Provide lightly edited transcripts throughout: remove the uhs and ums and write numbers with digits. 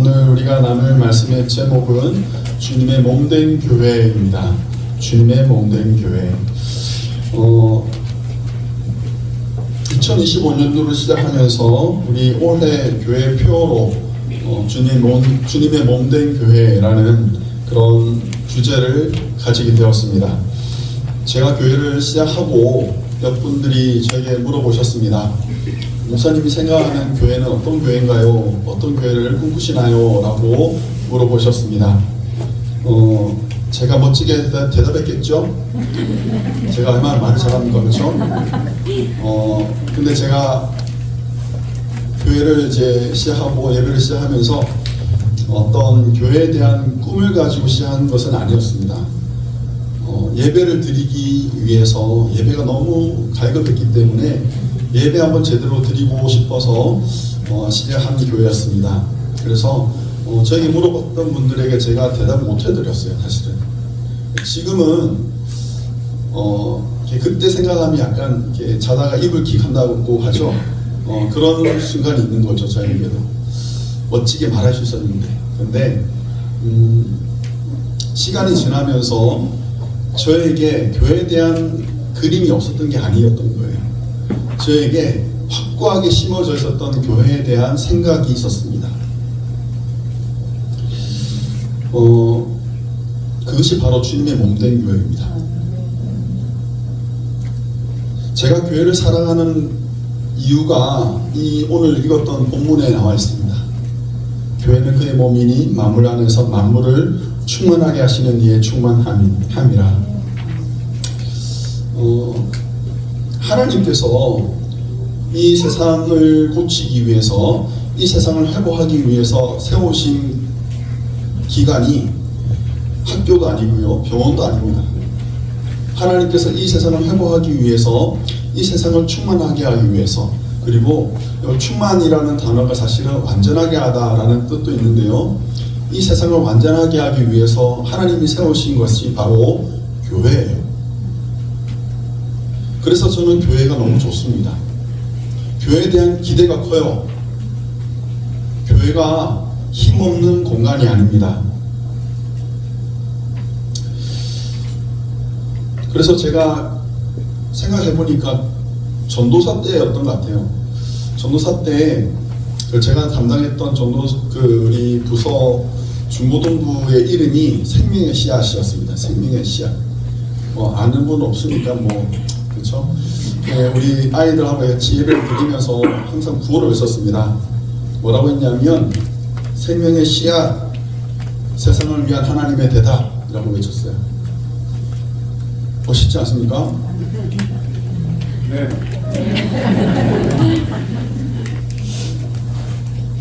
오늘 우리가 나눌 말씀의 제목은 주님의 몸된 교회입니다. 주님의 몸된 교회. 2025년도를 시작하면서 우리 올해 교회 표어로 주님의 몸된 교회라는 그런 주제를 가지게 되었습니다. 제가 교회를 시작하고 몇 분들이 저에게 물어보셨습니다. 목사님이 생각하는 교회는 어떤 교회인가요? 어떤 교회를 꿈꾸시나요? 라고 물어보셨습니다. 제가 멋지게 대답했겠죠? 제가 얼마나 말을 잘합니까? 그렇죠? 근데 제가 교회를 이제 시작하고 예배를 시작하면서 어떤 교회에 대한 꿈을 가지고 시작한 것은 아니었습니다. 예배를 드리기 위해서 예배가 너무 갈급했기 때문에 예배 한번 제대로 드리고 싶어서 시작한 교회였습니다. 그래서 저에게 물어봤던 분들에게 제가 대답을 못 해드렸어요. 사실은 지금은 그때 생각하면 약간 이렇게 자다가 입을 킥 한다고 하죠. 그런 순간이 있는 거죠. 저에게도 멋지게 말할 수 있었는데, 근데 시간이 지나면서 저에게 교회에 대한 그림이 없었던 게 아니었던 거예요. 저에게 확고하게 심어져 있었던 교회에 대한 생각이 있었습니다. 그것이 바로 주님의 몸된 교회입니다. 제가 교회를 사랑하는 이유가 이 오늘 읽었던 본문에 나와 있습니다. 교회는 그의 몸이니 만물 안에서 만물을 충만하게 하시는 이의 충만함이라. 하나님께서 이 세상을 고치기 위해서, 이 세상을 회복하기 위해서 세우신 기관이 학교도 아니고요, 병원도 아닙니다. 하나님께서 이 세상을 회복하기 위해서, 이 세상을 충만하게 하기 위해서, 그리고 충만이라는 단어가 사실은 완전하게 하다라는 뜻도 있는데요, 이 세상을 완전하게 하기 위해서 하나님이 세우신 것이 바로 교회예요. 그래서 저는 교회가 너무 좋습니다. 교회에 대한 기대가 커요. 교회가 힘없는 공간이 아닙니다. 그래서 제가 생각해보니까 전도사 때였던 것 같아요. 전도사 때 제가 담당했던 우리 부서 중고등부의 이름이 생명의 씨앗이었습니다. 생명의 씨앗. 아는 분 없으니까 그렇죠? 우리 아이들하고 같이 예배를 드리면서 항상 구호를 외쳤습니다. 뭐라고 했냐면 생명의 씨앗, 세상을 위한 하나님의 대답이라고 외쳤어요. 멋있지 않습니까? 네.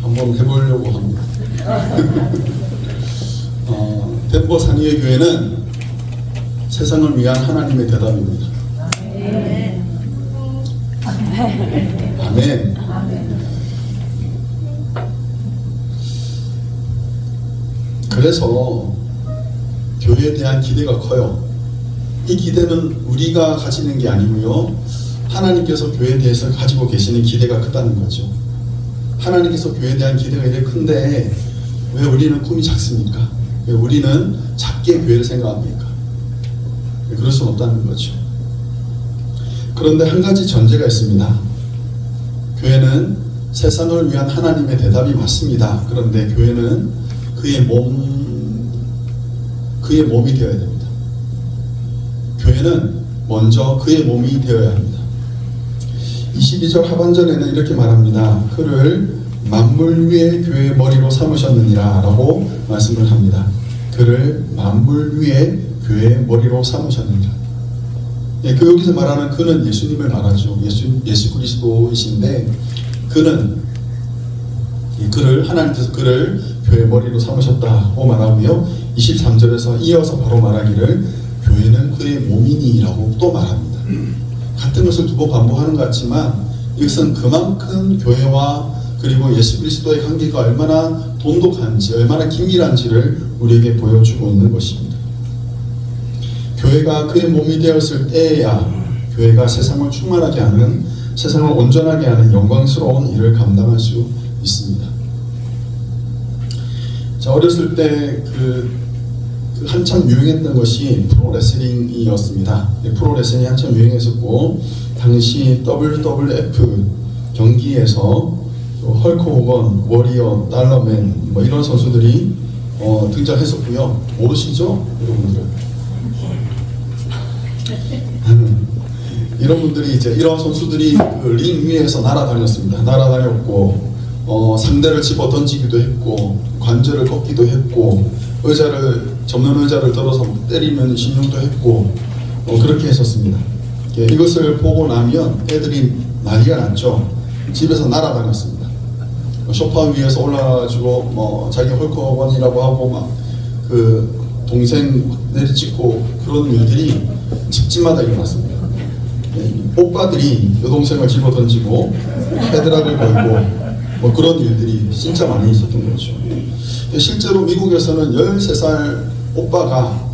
한번 해보려고 합니다. 덴버 산위의 교회는 세상을 위한 하나님의 대답입니다. 아멘. 그래서 교회에 대한 기대가 커요. 이 기대는 우리가 가지는 게 아니고요, 하나님께서 교회에 대해서 가지고 계시는 기대가 크다는 거죠. 하나님께서 교회에 대한 기대가 이렇게 큰데 왜 우리는 꿈이 작습니까? 왜 우리는 작게 교회를 생각합니까? 그럴 수는 없다는 거죠. 그런데 한 가지 전제가 있습니다. 교회는 세상을 위한 하나님의 대답이 맞습니다. 그런데 교회는 그의 몸이 되어야 됩니다. 교회는 먼저 그의 몸이 되어야 합니다. 22절 하반절에는 이렇게 말합니다. 그를 만물 위의 교회의 머리로 삼으셨느니라 라고 말씀을 합니다. 그를 만물 위의 교회의 머리로 삼으셨느니라. 여기서 말하는 그는 예수님을 말하죠. 예수 그리스도이신데, 하나님께서 그를 교회의 머리로 삼으셨다고 말하고요, 23절에서 이어서 바로 말하기를 교회는 그의 몸이니 라고 또 말합니다. 같은 것을 두 번 반복하는 것 같지만 이것은 그만큼 교회와 그리고 예수 그리스도의 관계가 얼마나 돈독한지, 얼마나 긴밀한지를 우리에게 보여주고 있는 것입니다. 교회가 그의 몸이 되었을 때에야 교회가 세상을 충만하게 하는, 세상을 온전하게 하는 영광스러운 일을 감당할 수 있습니다. 자, 어렸을 때 한참 유행했던 것이 프로레슬링이었습니다. 프로레슬링이 한참 유행했었고, 당시 WWF 경기에서 헐크 호건, 워리어, 달러맨 뭐 이런 선수들이 등장했었고요. 모르시죠? 여러분들? 이런 분들이 이런 선수들이 그 링 위에서 날아다녔습니다. 날아다녔고, 상대를 집어 던지기도 했고, 관절을 꺾기도 했고, 접는 의자를 들어서 때리면 신용도 했고, 그렇게 했었습니다. 이것을 보고 나면 애들이 난리가 났죠. 집에서 날아다녔습니다. 소파 위에서 올라가지고 자기 헐크호건이라고 하고 막 동생 내리찍고 그런 일들이 집집마다 일어났습니다. 오빠들이 여동생을 집어 던지고 헤드락을 걸고 그런 일들이 진짜 많이 있었던 거죠. 실제로 미국에서는 13살 오빠가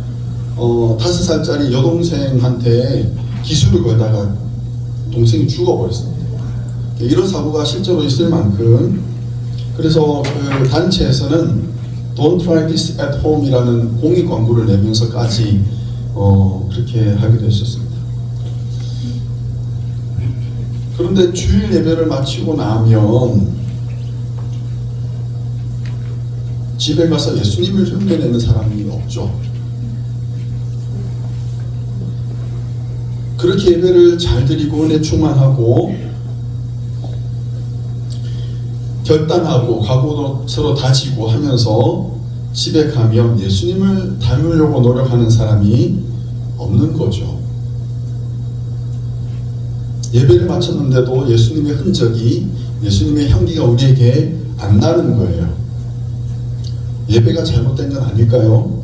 5살짜리 여동생한테 기술을 걸다가 동생이 죽어버렸습니다. 이런 사고가 실제로 있을 만큼, 그래서 그 단체에서는 Don't try this at home 이라는 공익 광고를 내면서까지 그렇게 하기도 했었습니다. 그런데 주일 예배를 마치고 나면 집에 가서 예수님을 흉내내는 사람이 없죠. 그렇게 예배를 잘 드리고 은혜 충만하고 결단하고 각오도 서로 다지고 하면서 집에 가면 예수님을 닮으려고 노력하는 사람이 없는 거죠. 예배를 마쳤는데도 예수님의 흔적이, 예수님의 향기가 우리에게 안 나는 거예요. 예배가 잘못된 건 아닐까요?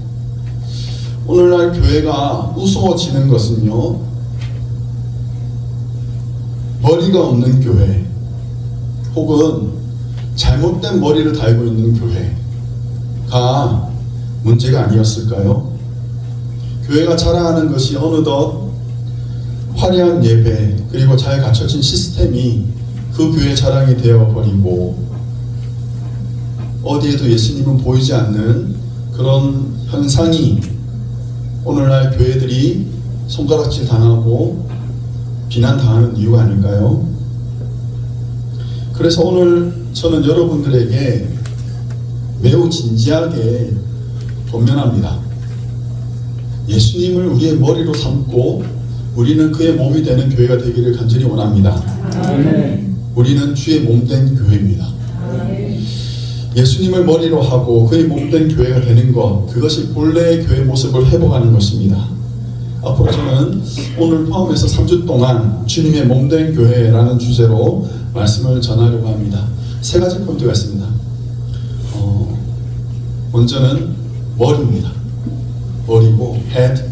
오늘날 교회가 무서워지는 것은요, 머리가 없는 교회 혹은 잘못된 머리를 달고 있는 교회가 문제가 아니었을까요? 교회가 자랑하는 것이 어느덧 화려한 예배 그리고 잘 갖춰진 시스템이 그 교회 자랑이 되어버리고, 어디에도 예수님은 보이지 않는 그런 현상이 오늘날 교회들이 손가락질 당하고 비난당하는 이유가 아닐까요? 그래서 오늘 저는 여러분들에게 매우 진지하게 권면합니다. 예수님을 우리의 머리로 삼고 우리는 그의 몸이 되는 교회가 되기를 간절히 원합니다. 우리는 주의 몸된 교회입니다. 예수님을 머리로 하고 그의 몸된 교회가 되는 것, 그것이 본래의 교회 모습을 회복하는 것입니다. 앞으로 저는 오늘 포함해서 3주 동안 주님의 몸된 교회라는 주제로 말씀을 전하려고 합니다. 3가지 포인트가 있습니다. 먼저는 머리입니다. 머리고 head,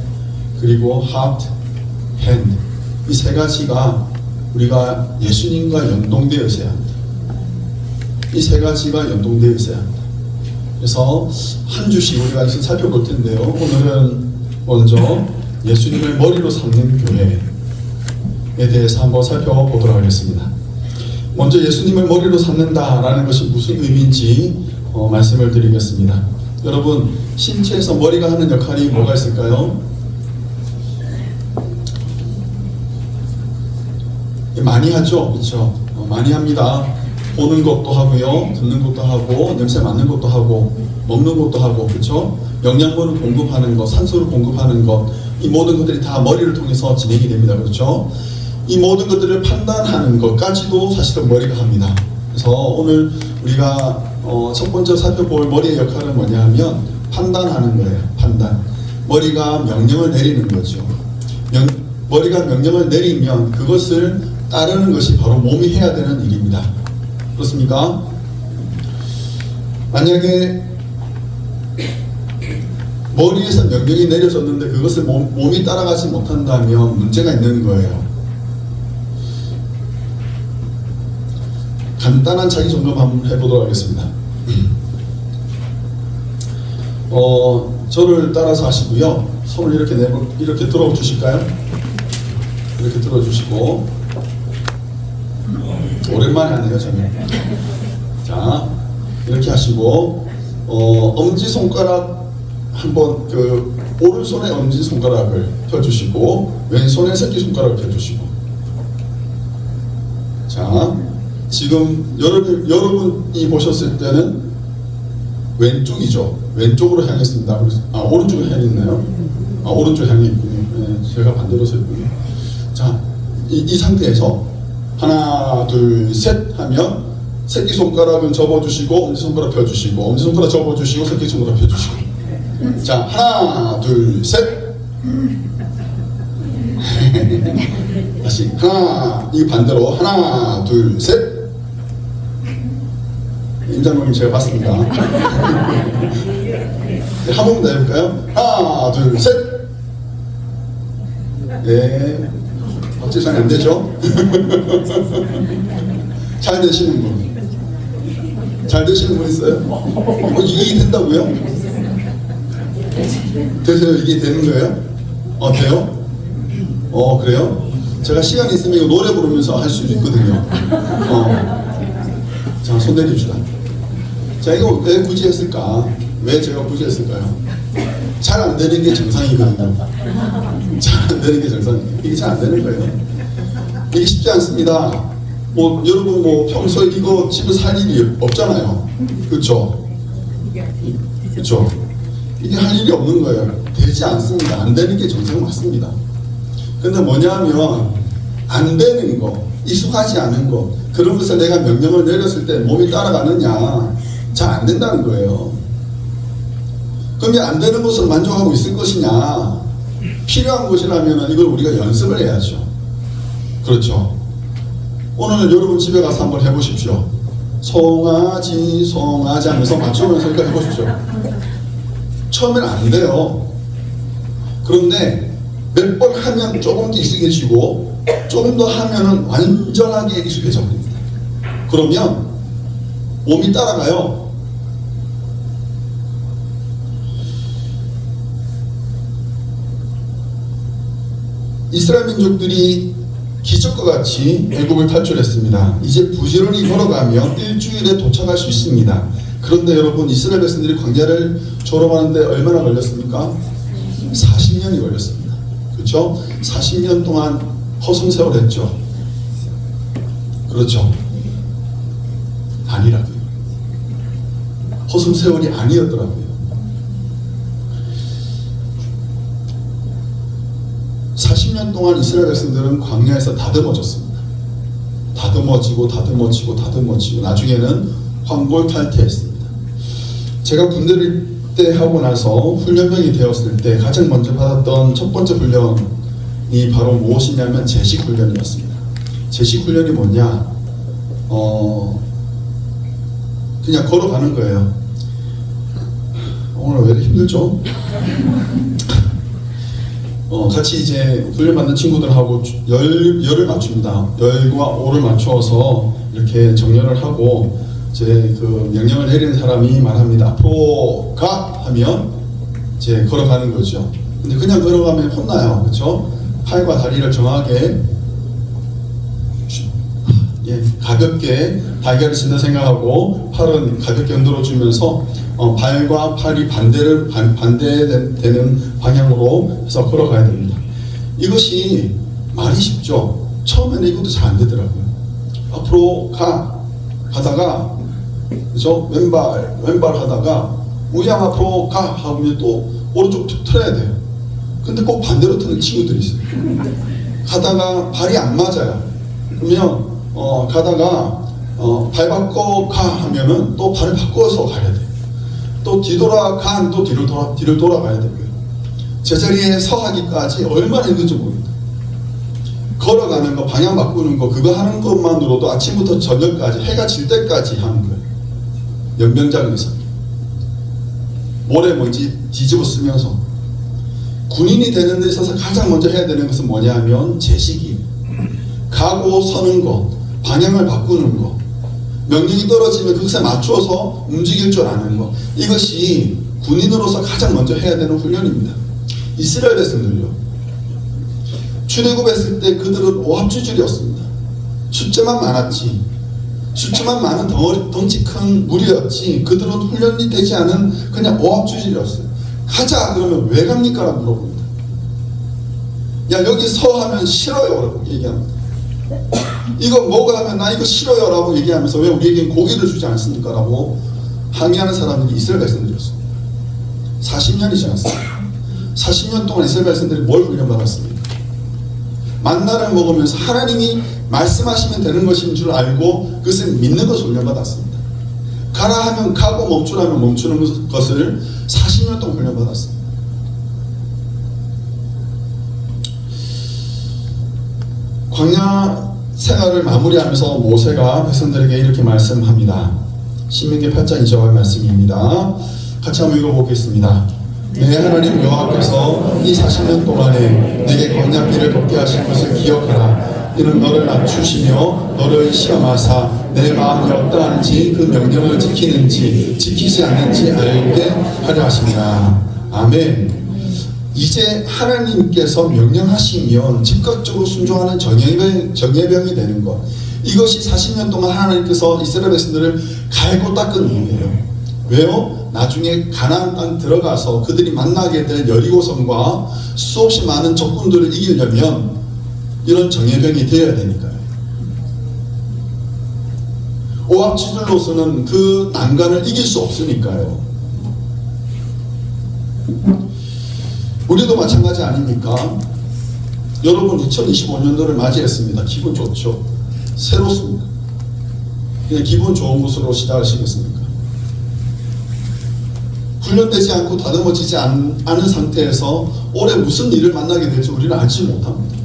그리고 heart, hand. 이 3가지가 우리가 예수님과 연동되어 있어야 합니다. 이 3가지가 연동되어 있어야 합니다. 그래서 한 주씩 우리가 이제 살펴볼 텐데요. 오늘은 먼저 예수님을 머리로 삼는 교회에 대해서 한번 살펴보도록 하겠습니다. 먼저 예수님을 머리로 삼는다라는 것이 무슨 의미인지 말씀을 드리겠습니다. 여러분, 신체에서 머리가 하는 역할이 뭐가 있을까요? 많이 하죠, 그렇죠? 많이 합니다. 보는 것도 하고요, 듣는 것도 하고, 냄새 맡는 것도 하고, 먹는 것도 하고, 그렇죠? 영양분을 공급하는 것, 산소를 공급하는 것, 이 모든 것들이 다 머리를 통해서 진행이 됩니다, 그렇죠? 이 모든 것들을 판단하는 것까지도 사실은 머리가 합니다. 그래서 오늘 우리가 첫 번째 살펴볼 머리의 역할은 뭐냐 하면 판단하는 거예요. 판단. 머리가 명령을 내리는 거죠. 머리가 명령을 내리면 그것을 따르는 것이 바로 몸이 해야 되는 일입니다. 그렇습니까? 만약에 머리에서 명령이 내려졌는데 그것을 몸이 따라가지 못한다면 문제가 있는 거예요. 간단한 자기 점검 한번 해보도록 하겠습니다. 저를 따라서 하시고요. 손을 이렇게 들어 주실까요? 이렇게 들어 주시고, 오랜만에 하네요, 저는. 자, 이렇게 하시고, 엄지손가락 한번 오른손에 엄지손가락을 펴주시고 왼손에 새끼손가락을 펴주시고. 자, 지금 여러분이 보셨을 때는 왼쪽이죠. 왼쪽으로 향했습니다. 오른쪽으로 향했나요? 오른쪽 향해 있군요. 네, 제가 반대로 서 있군요. 자, 이 상태에서 하나, 둘, 셋 하면 새끼손가락은 접어주시고 엄지손가락 펴주시고 엄지손가락 접어주시고 새끼손가락 펴주시고. 자, 하나, 둘, 셋. 다시 이 반대로 하나, 둘, 셋. 임장로님 제가 봤습니다. 네, 한 번만 더 해볼까요? 하나, 둘, 셋. 네, 박지상이 안 되죠? 잘 되시는 분. 잘 되시는 분 있어요? 이게 된다고요? 되세요? 이게 되는 거예요? 돼요? 그래요? 제가 시간 있으면 이거 노래 부르면서 할 수도 있거든요. 자, 손 내립시다. 자, 이거 왜 굳이 했을까? 왜 제가 굳이 했을까요? 잘 안 되는 게 정상이거든요. 잘 안 되는 게 정상이에요. 이게 잘 안 되는 거예요. 이게 쉽지 않습니다. 여러분 평소에 이거 집에서 할 일이 없잖아요. 그렇죠? 그렇죠? 이게 할 일이 없는 거예요. 되지 않습니다. 안 되는 게 정상 맞습니다. 근데 뭐냐면 안 되는 거, 익숙하지 않은 거, 그런 것을 내가 명령을 내렸을 때 몸이 따라가느냐, 잘 안 된다는 거예요. 그러면 안 되는 것을 만족하고 있을 것이냐, 필요한 것이라면 이걸 우리가 연습을 해야죠. 그렇죠? 오늘 여러분 집에 가서 한번 해보십시오. 송아지 송아지 하면서 맞추면서 일단 해보십시오. 처음엔 안 돼요. 그런데 몇 번 하면 조금 더 익숙해지고 조금 더 하면은 완전하게 익숙해져 버립니다. 그러면 몸이 따라가요. 이스라엘 민족들이 기적과 같이 애굽을 탈출했습니다. 이제 부지런히 걸어가면 일주일에 도착할 수 있습니다. 그런데 여러분, 이스라엘 백성들이 광야를 졸업하는데 얼마나 걸렸습니까? 40년이 걸렸습니다. 그렇죠? 40년 동안 허송세월 했죠. 그렇죠? 아니라고요. 허송세월이 아니었더라고요. 40년 동안 이스라엘 백성들은 광야에서 다듬어졌습니다. 다듬어지고 나중에는 황골탈퇴했습니다. 제가 군대를 입대하고 나서 훈련병이 되었을 때 가장 먼저 받았던 첫 번째 훈련이 바로 무엇이냐면 제식 훈련이었습니다. 제식 훈련이 뭐냐? 그냥 걸어가는 거예요. 오늘 왜 이렇게 힘들죠? 같이 이제 훈련받는 친구들하고 열을 맞춥니다. 열과 오를 맞추어서 이렇게 정렬을 하고 이제 명령을 내리는 사람이 말합니다. 앞으로 가! 하면 이제 걸어가는 거죠. 근데 그냥 걸어가면 혼나요. 그렇죠? 팔과 다리를 정확하게 가볍게 달걀을 친다 생각하고 팔은 가볍게 흔들어주면서 발과 팔이 반대되는 방향으로 해서 걸어가야 됩니다. 이것이 말이 쉽죠. 처음에는 이것도 잘 안 되더라고요. 앞으로 가다가 그죠? 왼발 하다가 우양 앞으로 가 하면 또 오른쪽 툭 틀어야 돼요. 근데 꼭 반대로 트는 친구들이 있어요. 가다가 발이 안 맞아요. 그러면 가다가 발 바꿔 가 하면은 또 발을 바꿔서 가야 돼요. 또 뒤돌아가 또 뒤를 돌아가야 되고요. 제자리에 서 하기까지 얼마나 힘든지 모릅니다. 걸어가는 거, 방향 바꾸는 거, 그거 하는 것만으로도 아침부터 저녁까지 해가 질 때까지 하는 거예요. 연병장에서 모래먼지 뒤집어 쓰면서. 군인이 되는 데 있어서 가장 먼저 해야 되는 것은 뭐냐면 제식이, 가고 서는 것, 방향을 바꾸는 것, 명령이 떨어지면 그것에 맞춰서 움직일 줄 아는 것, 이것이 군인으로서 가장 먼저 해야 되는 훈련입니다. 이스라엘 백성들요, 출애굽했을 때 그들은 오합지졸이었습니다. 숫자만 많았지 숫자만 많은 덩치 큰 무리였지 그들은 훈련이 되지 않은 그냥 오합주질이었어요. 가자 그러면 왜 갑니까? 라고 물어봅니다. 야 여기 서 하면 싫어요 라고 얘기합니다. 이거 먹어 하면 나 이거 싫어요 라고 얘기하면서 왜 우리에겐 고기를 주지 않습니까? 라고 항의하는 사람들이 이스라엘 백성들이었습니다. 40년이 지났습니다. 40년 동안 이스라엘 백성들이 뭘 훈련받았습니까? 만나를 먹으면서 하나님이 말씀하시면 되는 것인 줄 알고 그것을 믿는 것을 훈련받았습니다. 가라 하면 가고 멈추라면 멈추는 것을 40년 동안 훈련받았습니다. 광야 생활을 마무리하면서 모세가 백성들에게 이렇게 말씀합니다. 신명기 8장 2절 말씀입니다. 같이 한번 읽어보겠습니다. 내 하나님 여호와께서 이 40년 동안에 내게 광야길을 걷게 하신 것을 기억하라. 이는 너를 낮추시며 너를 시험하사 내 마음이 어떠한지 그 명령을 지키는지 지키지 않는지 알게 하려 하십니다. 아멘. 이제 하나님께서 명령하시면 즉각적으로 순종하는 정예병이 되는 것, 이것이 40년 동안 하나님께서 이스라엘 백성들을 갈고 닦은 이유예요. 왜요? 나중에 가나안 땅 들어가서 그들이 만나게 될 여리고성과 수없이 많은 적군들을 이기려면 이런 정예병이 되어야 되니까요. 오합지졸로서는 그 난간을 이길 수 없으니까요. 우리도 마찬가지 아닙니까? 여러분 2025년도를 맞이했습니다. 기분 좋죠? 새롭습니다. 그냥 기분 좋은 것으로 시작하시겠습니까? 훈련되지 않고 다듬어지지 않은 상태에서 올해 무슨 일을 만나게 될지 우리는 알지 못합니다.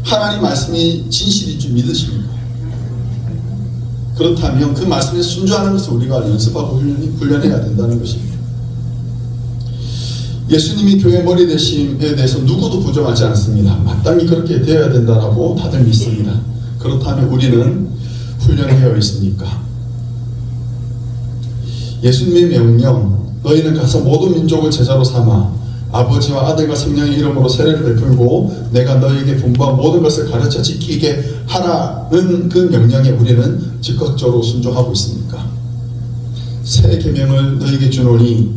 하나님 말씀이 진실인 줄 믿으십니까? 그렇다면 그 말씀에 순종하는 것을 우리가 연습하고 훈련해야 된다는 것입니다. 예수님이 교회 머리 되심에 대해서 누구도 부정하지 않습니다. 마땅히 그렇게 되어야 된다라고 다들 믿습니다. 그렇다면 우리는 훈련되어 있습니까? 예수님의 명령, 너희는 가서 모든 민족을 제자로 삼아 아버지와 아들과 성령의 이름으로 세례를 베풀고 내가 너희에게 분부한 모든 것을 가르쳐 지키게 하라는 그 명령에 우리는 즉각적으로 순종하고 있습니까? 새 계명을 너희에게 주노니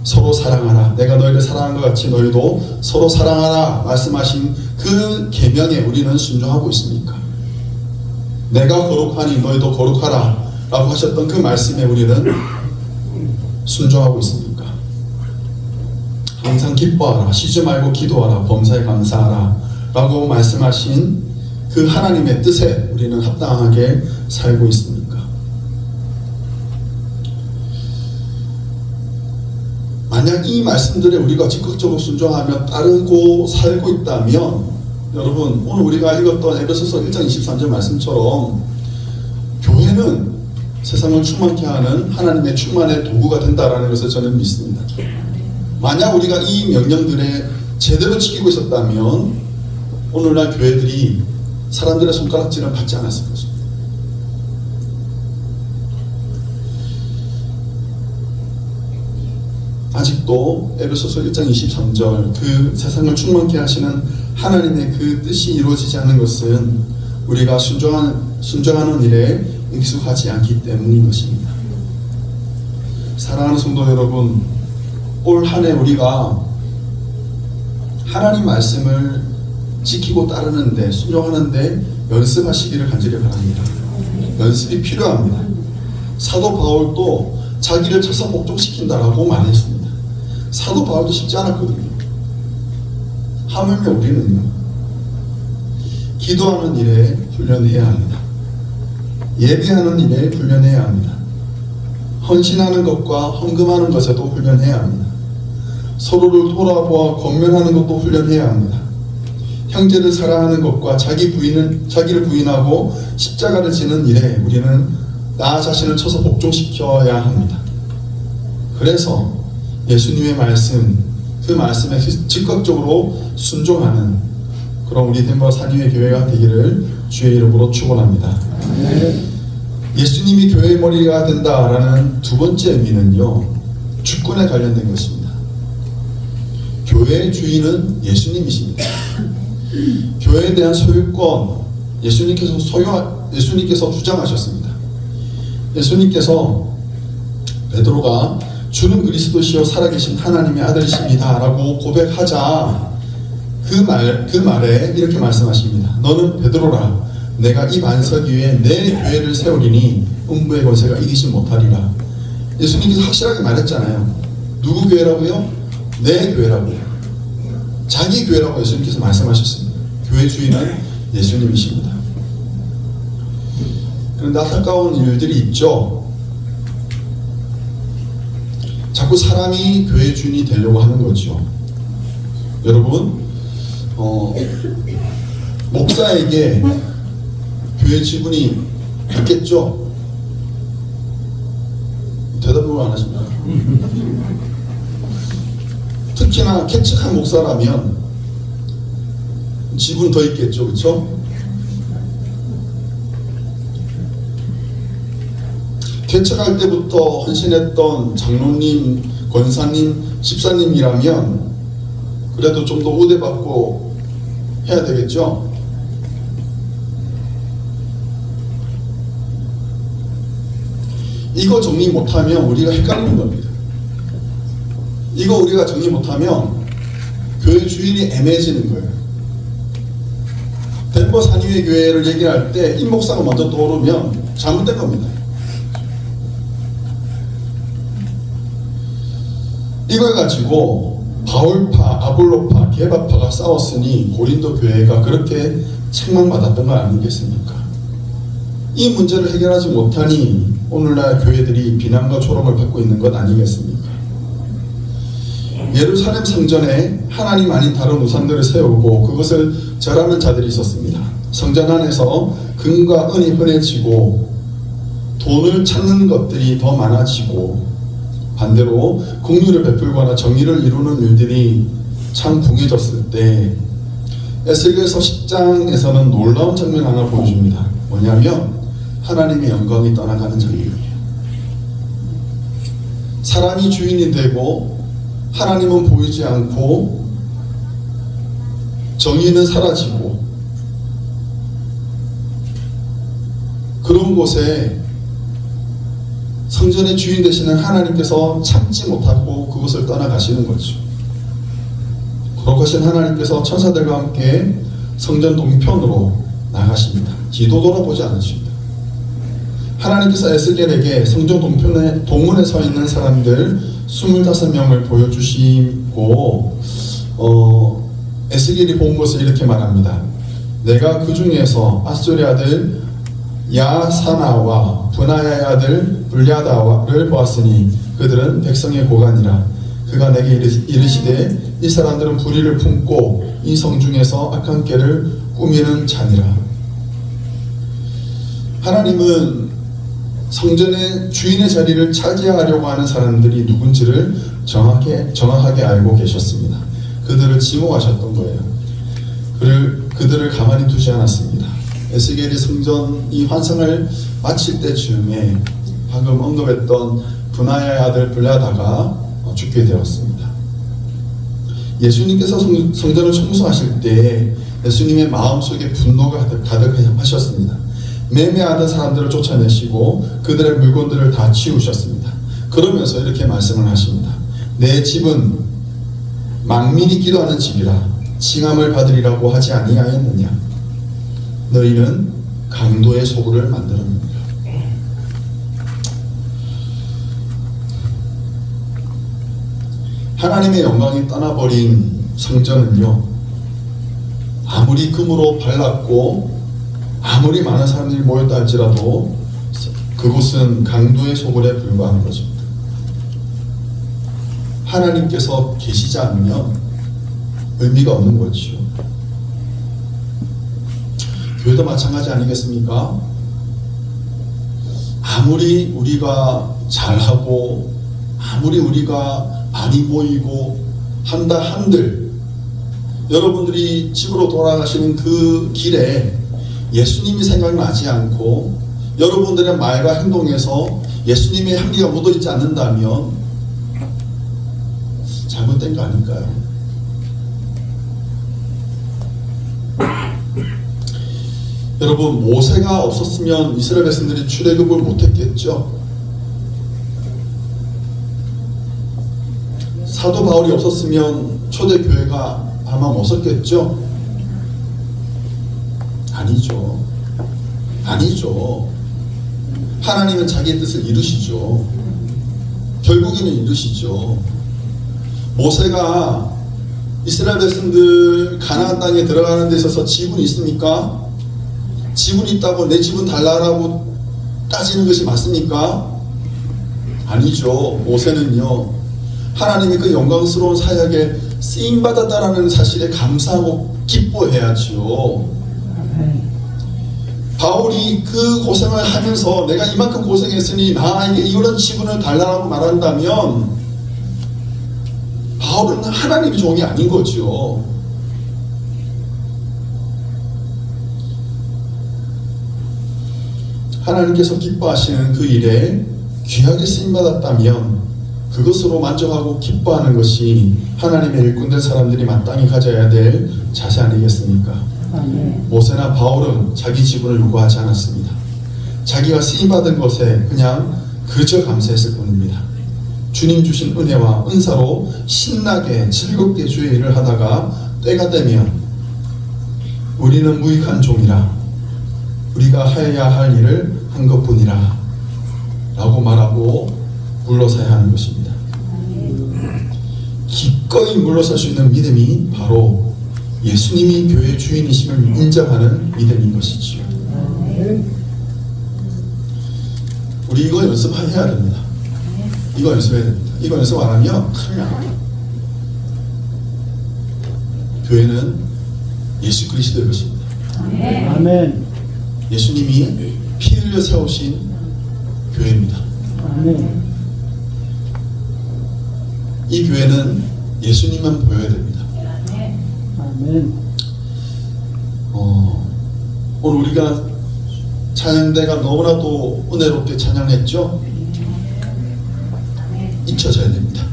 서로 사랑하라. 내가 너희를 사랑한 것 같이 너희도 서로 사랑하라 말씀하신 그 계명에 우리는 순종하고 있습니까? 내가 거룩하니 너희도 거룩하라 라고 하셨던 그 말씀에 우리는 순종하고 있습니까? 항상 기뻐하라, 쉬지 말고 기도하라, 범사에 감사하라 라고 말씀하신 그 하나님의 뜻에 우리는 합당하게 살고 있습니까? 만약 이 말씀들에 우리가 적극적으로 순종하며 따르고 살고 있다면, 여러분 오늘 우리가 읽었던 에베소서 1장 23절 말씀처럼 교회는 세상을 충만케 하는 하나님의 충만의 도구가 된다라는 것을 저는 믿습니다. 만약 우리가 이 명령들에 제대로 지키고 있었다면 오늘날 교회들이 사람들의 손가락질을 받지 않았을 것입니다. 아직도 에베소서 1장 23절 그 세상을 충만케 하시는 하나님의 그 뜻이 이루어지지 않은 것은 우리가 순종하는 일에 익숙하지 않기 때문인 것입니다. 사랑하는 성도 여러분, 올 한 해 우리가 하나님 말씀을 지키고 따르는데, 순종하는데 연습하시기를 간절히 바랍니다. 연습이 필요합니다. 사도 바울도 자기를 쳐서 복종시킨다라고 말했습니다. 사도 바울도 쉽지 않았거든요. 하물며 우리는요, 기도하는 일에 훈련해야 합니다. 예배하는 일에 훈련해야 합니다. 헌신하는 것과 헌금하는 것에도 훈련해야 합니다. 서로를 돌아보아 권면하는 것도 훈련해야 합니다. 형제를 사랑하는 것과 자기를 부인하고 십자가를 지는 일에 우리는 나 자신을 쳐서 복종시켜야 합니다. 그래서 예수님의 말씀, 그 말씀에 즉각적으로 순종하는 그런 우리 덴버 산위의 교회가 되기를 주의 이름으로 축원합니다. 예수님이 교회의 머리가 된다라는 두 번째 의미는요, 주권에 관련된 것입니다. 교회의 주인은 예수님이십니다. 교회에 대한 소유권, 예수님께서 주장하셨습니다. 예수님께서 베드로가 주는 그리스도시요 살아계신 하나님의 아들이십니다 라고 고백하자 그 말에 이렇게 말씀하십니다. 너는 베드로라. 내가 이 반석 위에 내 교회를 세우리니 음부의 권세가 이기지 못하리라. 예수님께서 확실하게 말했잖아요. 누구 교회라고요? 내 교회라고. 자기 교회라고 예수님께서 말씀하셨습니다. 교회 주인은 예수님이십니다. 그런데 안타까운 일들이 있죠. 자꾸 사람이 교회 주인이 되려고 하는 거죠. 여러분, 목사에게 교회 지분이 있겠죠? 대답을 안 하십니다. 특히나 캐측한 목사라면 지분 더 있겠죠, 그렇죠? 개척할 때부터 헌신했던 장로님, 권사님, 집사님이라면 그래도 좀 더 우대받고 해야 되겠죠? 이거 정리 못하면 우리가 헷갈리는 겁니다. 이거 우리가 정리 못하면 교회 주인이 애매해지는 거예요. 덴버 산위의 교회를 얘기할 때 임 목사가 먼저 떠오르면 잘못된 겁니다. 이걸 가지고 바울파, 아볼로파, 게바파가 싸웠으니 고린도 교회가 그렇게 책망받았던 거 아니겠습니까? 이 문제를 해결하지 못하니 오늘날 교회들이 비난과 조롱을 받고 있는 것 아니겠습니까? 예루살렘 성전에 하나님 아닌 다른 우상들을 세우고 그것을 절하는 자들이 있었습니다. 성전 안에서 금과 은이 흔해지고 돈을 찾는 것들이 더 많아지고 반대로 긍휼을 베풀거나 정의를 이루는 일들이 참 궁해졌을 때 에스겔서 10장에서는 놀라운 장면 하나 보여줍니다. 뭐냐면 하나님의 영광이 떠나가는 장면이에요. 사람이 주인이 되고 하나님은 보이지 않고 정의는 사라지고 그런 곳에 성전의 주인 되시는 하나님께서 참지 못하고 그곳을 떠나가시는 거죠. 거룩하신 하나님께서 천사들과 함께 성전 동편으로 나가십니다. 뒤도 돌아보지 않으십니다. 하나님께서 에스겔에게 성전 동문에 서 있는 사람들 25명을 보여주시고 에스겔이 본 것을 이렇게 말합니다. 내가 그 중에서 아수르의 아들 야사나와 분하야의 아들 불야다를 보았으니 그들은 백성의 고관이라. 그가 내게 이르시되 이 사람들은 불의를 품고 이 성중에서 악한 꾀를 꾸미는 자니라. 하나님은 성전의 주인의 자리를 차지하려고 하는 사람들이 누군지를 정확하게 알고 계셨습니다. 그들을 지목하셨던 거예요. 그들을 가만히 두지 않았습니다. 에스겔이 성전이 환상을 마칠 때쯤에 방금 언급했던 분하야의 아들 불야다가 죽게 되었습니다. 예수님께서 성전을 청소하실 때 예수님의 마음속에 분노가 가득하셨습니다. 매매하던 사람들을 쫓아내시고 그들의 물건들을 다 치우셨습니다. 그러면서 이렇게 말씀을 하십니다. 내 집은 망민이 기도하는 집이라 칭함을 받으리라고 하지 아니하였느냐. 너희는 강도의 소굴을 만들었느니라. 하나님의 영광이 떠나버린 성전은요, 아무리 금으로 발랐고 아무리 많은 사람들이 모였다 할지라도 그곳은 강도의 소굴에 불과한 것입니다. 하나님께서 계시지 않으면 의미가 없는 거죠. 교회도 마찬가지 아니겠습니까? 아무리 우리가 잘하고 아무리 우리가 많이 보이고 한다 한들 여러분들이 집으로 돌아가시는 그 길에 예수님이 생각나지 않고 여러분들의 말과 행동에서 예수님의 향기가 묻어있지 않는다면 잘못된 거 아닐까요? 여러분, 모세가 없었으면 이스라엘 백성들이 출애굽을 못했겠죠. 사도 바울이 없었으면 초대교회가 아마 못 섰겠죠. 아니죠. 아니죠. 하나님은 자기의 뜻을 이루시죠. 결국에는 이루시죠. 모세가 이스라엘 백성들 가나안 땅에 들어가는 데 있어서 지분이 있습니까? 지분이 있다고 내 지분 달라라고 따지는 것이 맞습니까? 아니죠. 모세는요, 하나님이 그 영광스러운 사역에 쓰임받았다라는 사실에 감사하고 기뻐해야죠. 바울이 그 고생을 하면서 내가 이만큼 고생했으니 나에게 이런 지분을 달라고 말한다면 바울은 하나님의 종이 아닌 거죠. 하나님께서 기뻐하시는 그 일에 귀하게 쓰임받았다면 그것으로 만족하고 기뻐하는 것이 하나님의 일꾼된 사람들이 마땅히 가져야 될 자세 아니겠습니까? 모세나 바울은 자기 지분을 요구하지 않았습니다. 자기가 쓰임받은 것에 그냥 그저 감사했을 뿐입니다. 주님 주신 은혜와 은사로 신나게 즐겁게 주의 일을 하다가 때가 되면 우리는 무익한 종이라 우리가 하여야 할 일을 한 것뿐이라 라고 말하고 물러서야 하는 것입니다. 기꺼이 물러설 수 있는 믿음이 바로 예수님이 교회의 주인이심을 인정하는 믿음인 것이지요. 우리 이거 연습해야 됩니다. 이거 연습해야 됩니다. 이거 연습 안 하면 큰일 납니다. 교회는 예수 그리스도의 것입니다. 아멘. 예수님이 피 흘려 세우신 교회입니다. 아멘. 이 교회는 예수님만 보여야 됩니다. 아멘. 오늘 우리가 찬양대가 너무나도 은혜롭게 찬양했죠? 잊혀져야 됩니다.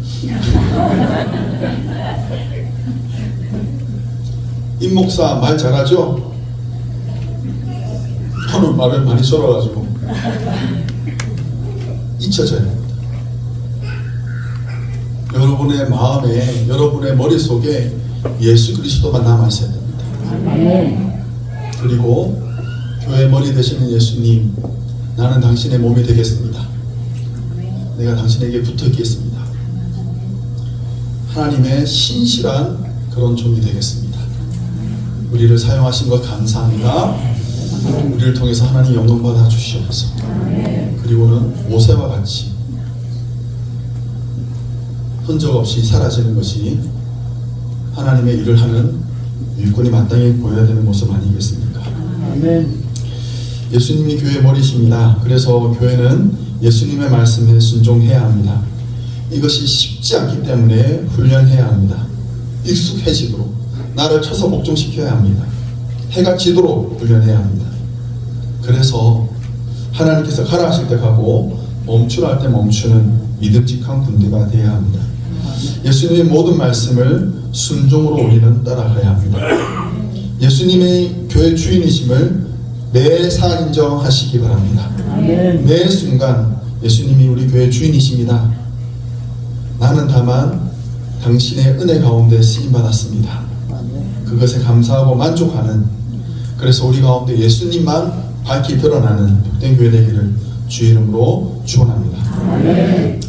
임 목사 말 잘하죠? 오늘 말을 많이 썰어가지고 잊혀져야 됩니다. 여러분의 마음에, 여러분의 머릿속에 예수 그리스도만 남아있어야 됩니다. 아멘. 그리고 교회 머리 되시는 예수님, 나는 당신의 몸이 되겠습니다. 내가 당신에게 붙어 있겠습니다. 하나님의 신실한 그런 종이 되겠습니다. 우리를 사용하신 것 감사합니다. 우리를 통해서 하나님 영광 받아 주시옵소서. 그리고는 모세와 같이 흔적 없이 사라지는 것이 하나님의 일을 하는 일꾼이 마땅히 보여야 되는 모습 아니겠습니까? 아멘. 예수님이 교회의 머리십니다. 그래서 교회는 예수님의 말씀에 순종해야 합니다. 이것이 쉽지 않기 때문에 훈련해야 합니다. 익숙해지도록 나를 쳐서 복종시켜야 합니다. 해가 지도록 훈련해야 합니다. 그래서 하나님께서 가라 하실 때 가고 멈추라 할 때 멈추는 믿음직한 군대가 되어야 합니다. 예수님의 모든 말씀을 순종으로 우리는 따라가야 합니다. 예수님의 교회 주인이심을 매사 인정하시기 바랍니다. 아멘. 매 순간 예수님이 우리 교회 주인이십니다. 나는 다만 당신의 은혜 가운데 쓰임받았습니다. 그것에 감사하고 만족하는, 그래서 우리 가운데 예수님만 밝히 드러나는 복된 교회 되기를 주의 이름으로 축원합니다.